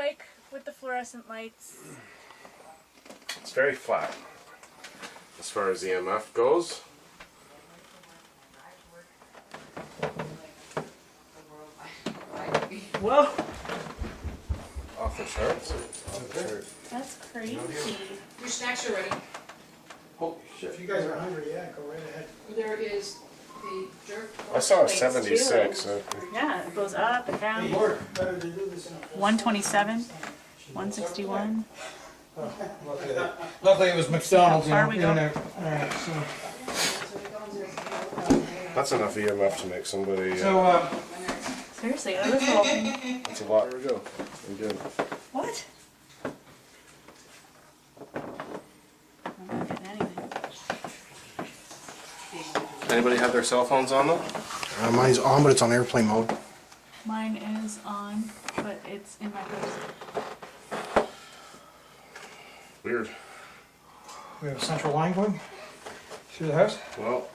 like with the fluorescent lights? It's very flat as far as EMF goes. Whoa. Off the charts. That's crazy. Your snacks are ready. Holy shit. If you guys are hungry, yeah, go right ahead. There is the jerk. I saw a Plates, 76. Yeah, it goes up and down. Better to do this in a full 127, 161. Luckily it was McDonald's, How far we go? Alright, so, That's enough EMF to make somebody. Seriously, look at this whole thing. That's a lot. There we go. We're good. What? I'm not getting anything. Anybody have their cell phones on them? mine's on, but it's on airplane mode. Mine is on, but it's in my purse. Weird. We have a central line going through the house. Well,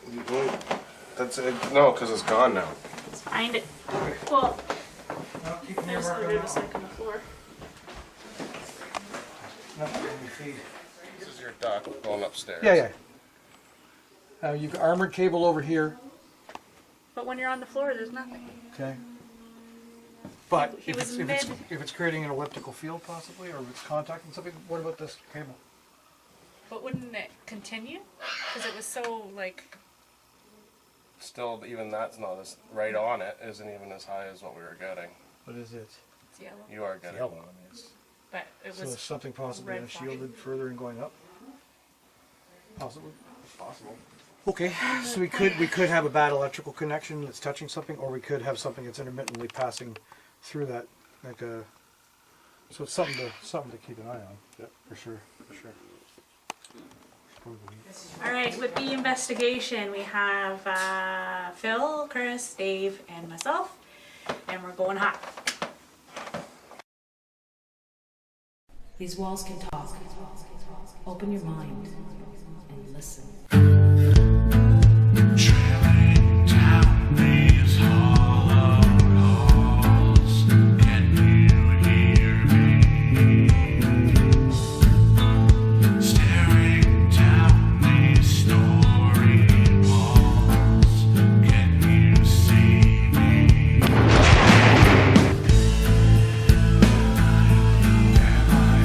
that's it. No, because it's gone now. Let's find it. Well, No, keep them there's a working bit of a on. sec on the floor. Nothing in your feed. This is your duct going upstairs. Yeah. You've got armored cable over here. But when you're on the floor, there's nothing. Okay. But He if was if it's creating an elliptical field possibly, or if it's contacting something, what about this cable? But wouldn't it continue? Because it was so, like... Still, even that's not as right on it. Isn't even as high as what we were getting. What is it? It's yellow. You are getting Yellow. one. Yes. But it So was... is something possibly red shielded further and going up? Possibly. Possible. Okay, so we could have a bad electrical connection that's touching something, or we could have something that's intermittently passing through that, like a. So it's something to keep an eye on. Yep. For sure. All right, with the investigation, we have Phil, Chris, Dave, and myself, and we're going hot. These walls can talk. Open your mind and listen. Trailing down these hollow halls, can you hear me? Staring down these storied walls, can you see me? Am I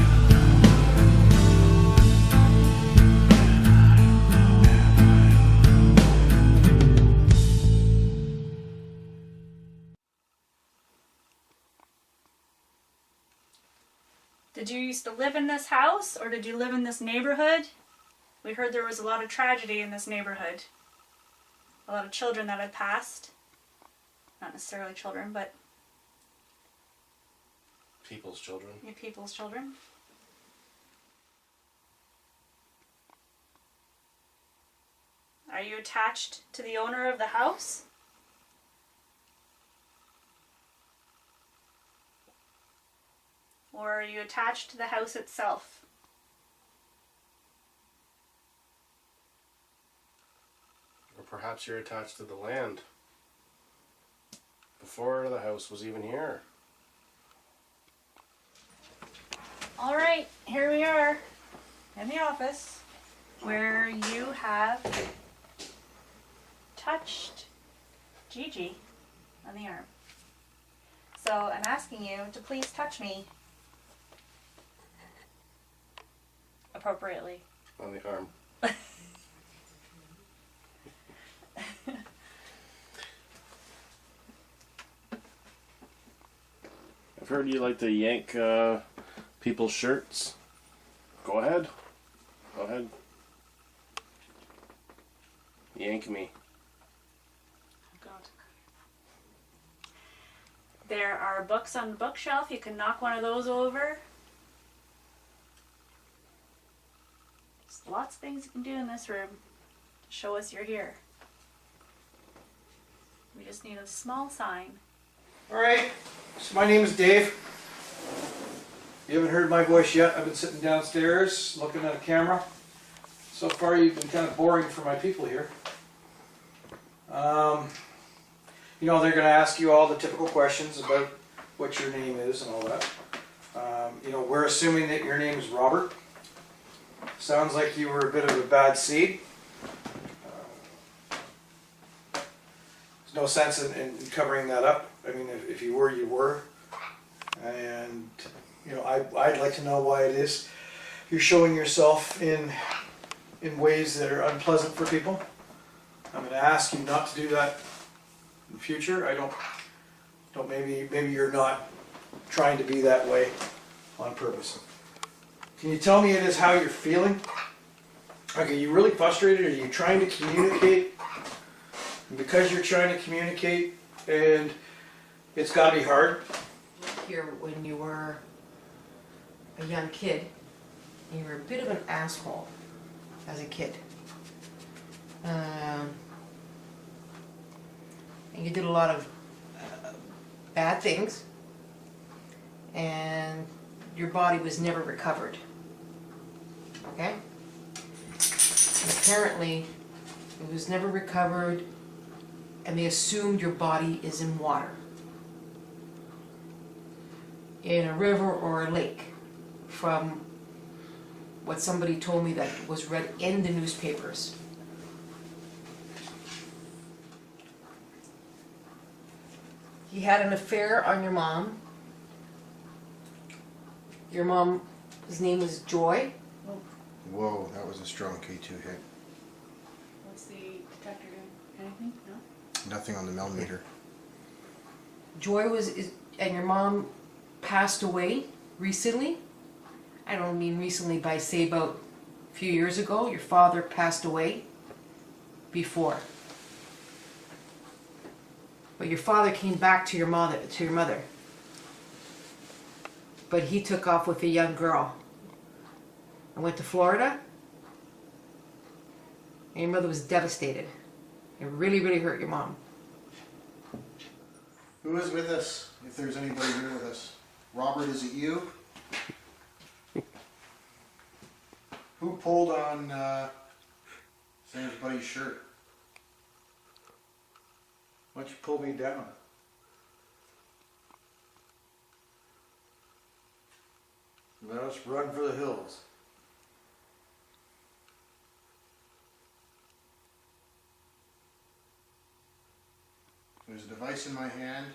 Did you used to live in this house, or did you live in this neighborhood? We heard there was a lot of tragedy in this neighborhood. A lot of children that had passed. Not necessarily children, but People's children. your people's children. Are you attached to the owner of the house? Or are you attached to the house itself? Or perhaps you're attached to the land. Before the house was even here. All right, here we are in the office where you have touched Gigi on the arm. So I'm asking you to please touch me appropriately. On the arm. I've heard you like to yank people's shirts. Go ahead. Go ahead. Yank me. Oh God. There are books on the bookshelf. You can knock one of those over. There's lots of things you can do in this room to show us you're here. We just need a small sign. Alright, so my name is Dave. You haven't heard my voice yet. I've been sitting downstairs looking at a camera. So far you've been kind of boring for my people here. You know, they're going to ask you all the typical questions about what your name is and all that. We're assuming that your name is Robert. Sounds like you were a bit of a bad seed. There's no sense in covering that up. I mean, if you were, you were. And, I'd like to know why it is you're showing yourself in ways that are unpleasant for people. I'm going to ask you not to do that in the future. Maybe you're not trying to be that way on purpose. Can you tell me it is how you're feeling? Like, are you really frustrated? Are you trying to communicate? And because you're trying to communicate, and it's got to be hard. Here, when you were a young kid, you were a bit of an asshole as a kid. And you did a lot of bad things, and your body was never recovered. Okay? And apparently, it was never recovered, and they assumed your body is in water. In a river or a lake, from what somebody told me that was read in the newspapers. He had an affair on your mom. Your mom, his name was Joy. Whoa, that was a strong K2 hit. What's the detector doing? Anything? No? Nothing on the millimeter. Joy and your mom passed away recently. I don't mean recently by say about a few years ago. Your father passed away before. But your father came back to your mother. But he took off with a young girl and went to Florida. And your mother was devastated. It really, really hurt your mom. Who is with us? If there's anybody here with us. Robert, is it you? Who pulled on Sam's buddy's shirt? Why don't you pull me down? Let us run for the hills. There's a device in my hand,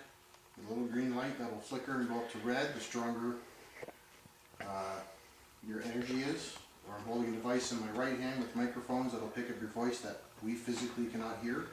a little green light that will flicker and go up to red the stronger your energy is. Or I'm holding a device in my right hand with microphones that'll pick up your voice that we physically cannot hear.